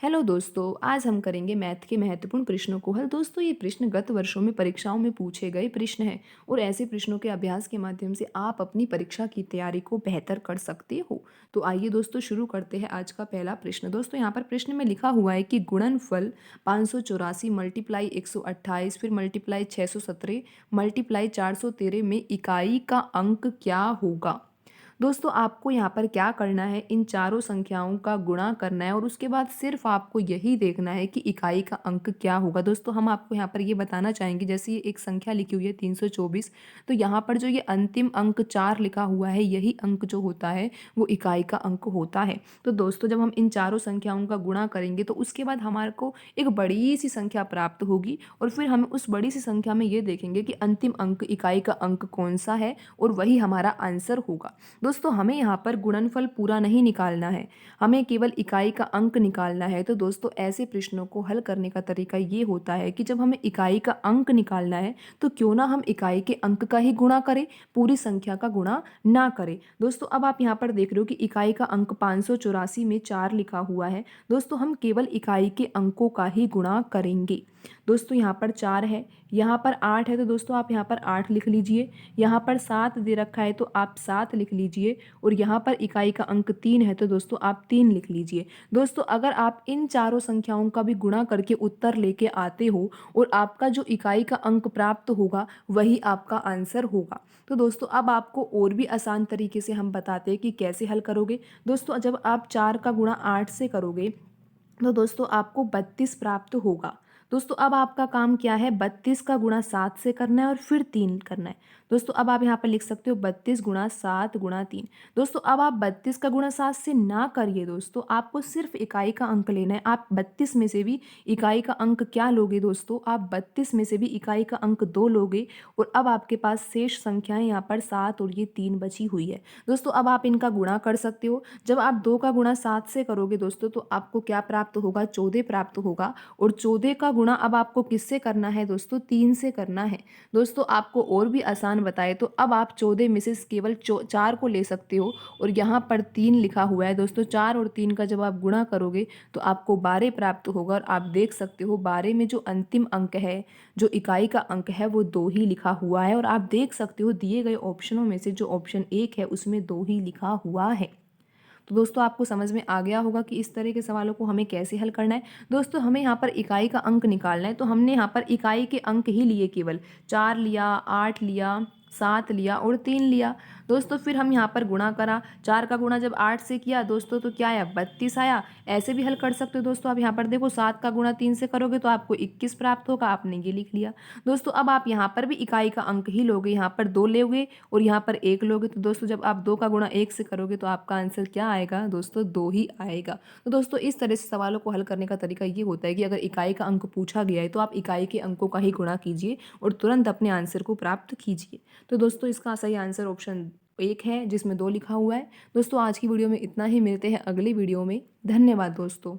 Hello दोस्तों, आज हम करेंगे मैथ के महत्वपूर्ण प्रश्नों को हल। दोस्तों, ये प्रश्न गत वर्षों में परीक्षाओं में पूछे गए प्रश्न हैं और ऐसे प्रश्नों के अभ्यास के माध्यम से आप अपनी परीक्षा की तैयारी को बेहतर कर सकते हो। तो आइए दोस्तों शुरू करते हैं आज का पहला प्रश्न। दोस्तों, यहाँ पर प्रश्न में लिखा हुआ है कि गुणनफल 584 मल्टीप्लाई 128 फिर मल्टीप्लाई 617 मल्टीप्लाई 413 में इकाई का अंक क्या होगा। दोस्तों, आपको यहाँ पर क्या करना है, इन चारों संख्याओं का गुणा करना है और उसके बाद सिर्फ आपको यही देखना है कि इकाई का अंक क्या होगा। दोस्तों, हम आपको यहाँ पर ये बताना चाहेंगे, जैसे ये एक संख्या लिखी हुई है 324, तो यहाँ पर जो ये अंतिम अंक 4 लिखा हुआ है, यही अंक जो होता है वो इकाई का अंक होता है। तो दोस्तों, जब हम इन चारों संख्याओं का गुणा करेंगे तो उसके बाद हमारे को एक बड़ी सी संख्या प्राप्त होगी और फिर हम उस बड़ी सी संख्या में ये देखेंगे कि अंतिम अंक इकाई का अंक कौन सा है और वही हमारा आंसर होगा। दोस्तों, हमें यहाँ पर गुणनफल पूरा नहीं निकालना है, हमें केवल इकाई का अंक निकालना है। तो दोस्तों, ऐसे प्रश्नों को हल करने का तरीका ये होता है कि जब हमें इकाई का अंक निकालना है तो क्यों ना हम इकाई के अंक का ही गुणा करें, पूरी संख्या का गुणा ना करें। दोस्तों, अब आप यहाँ पर देख रहे हो कि इकाई का अंक 584 में 4 लिखा हुआ है। दोस्तों, हम केवल इकाई के अंकों का ही गुणा करेंगे। दोस्तों, यहाँ पर 4 है, यहाँ पर 8 है, तो दोस्तों आप यहाँ पर 8 लिख लीजिए। यहाँ पर 7 दे रखा है तो आप 7 लिख लीजिए और यहाँ पर इकाई का अंक 3 है तो दोस्तों आप 3 लिख लीजिए। दोस्तों, अगर आप इन चारों संख्याओं का भी गुणा करके उत्तर लेके आते हो और आपका जो इकाई का अंक प्राप्त होगा वही आपका आंसर होगा। तो दोस्तों, अब आपको और भी आसान तरीके से हम बताते हैं कि कैसे हल करोगे। दोस्तों, जब आप 4 का गुणा 8 से करोगे तो दोस्तों आपको 32 प्राप्त होगा। दोस्तों, अब आपका काम क्या है, 32 का गुणा 7 से करना है और फिर 3 करना है। दोस्तों, अब आप यहाँ पर लिख सकते हो 32 गुणा 7 गुणा 3। दोस्तों, अब आप 32 का गुणा 7 से ना करिए, दोस्तों आपको सिर्फ इकाई का अंक लेना है। आप 32 में से भी इकाई का अंक क्या लोगे दोस्तों, आप 32 में से भी इकाई का अंक 2 लोगे और अब आपके पास शेष संख्याएं यहाँ पर 7 और ये 3 बची हुई है। दोस्तों, अब आप इनका गुणा कर सकते हो। जब आप 2 का गुणा 7 से करोगे दोस्तों तो आपको क्या प्राप्त होगा, 14 प्राप्त होगा और 14 का गुणा अब आपको किससे करना है दोस्तों, 3 से करना है। दोस्तों, आपको और भी आसान बताए तो अब आप 14 में से केवल 4 को ले सकते हो और यहाँ पर 3 लिखा हुआ है। दोस्तों, 4 और 3 का जब आप गुणा करोगे तो आपको 12 प्राप्त होगा और आप देख सकते हो 12 में जो अंतिम अंक है, जो इकाई का अंक है, वो 2 ही लिखा हुआ है और आप देख सकते हो दिए गए ऑप्शनों में से जो ऑप्शन 1 है उसमें 2 ही लिखा हुआ है। तो दोस्तों, आपको समझ में आ गया होगा कि इस तरह के सवालों को हमें कैसे हल करना है। दोस्तों, हमें यहाँ पर इकाई का अंक निकालना है तो हमने यहाँ पर इकाई के अंक ही लिए, केवल 4 लिया, 8 लिया, 7 लिया और 3 लिया। दोस्तों, फिर हम यहाँ पर गुणा करा, 4 का गुणा जब 8 से किया दोस्तों तो क्या आया, 32 आया। ऐसे भी हल कर सकते हो दोस्तों, आप यहाँ पर देखो 7 का गुणा 3 से करोगे तो आपको 21 प्राप्त होगा, आपने ये लिख लिया। दोस्तों, अब आप यहाँ पर भी इकाई का अंक ही लोगे, यहाँ पर 2 लोगे और यहाँ पर 1 लोगे। तो दोस्तों, जब आप 2 का गुणा 1 से करोगे तो आपका आंसर क्या आएगा दोस्तों, 2 ही आएगा। तो दोस्तों, इस तरह से सवालों को हल करने का तरीका ये होता है कि अगर इकाई का अंक पूछा गया है तो आप इकाई के अंकों का ही गुणा कीजिए और तुरंत अपने आंसर को प्राप्त कीजिए। तो दोस्तों, इसका सही आंसर ऑप्शन 1 है जिसमें 2 लिखा हुआ है। दोस्तों, आज की वीडियो में इतना ही, मिलते हैं अगली वीडियो में। धन्यवाद दोस्तों।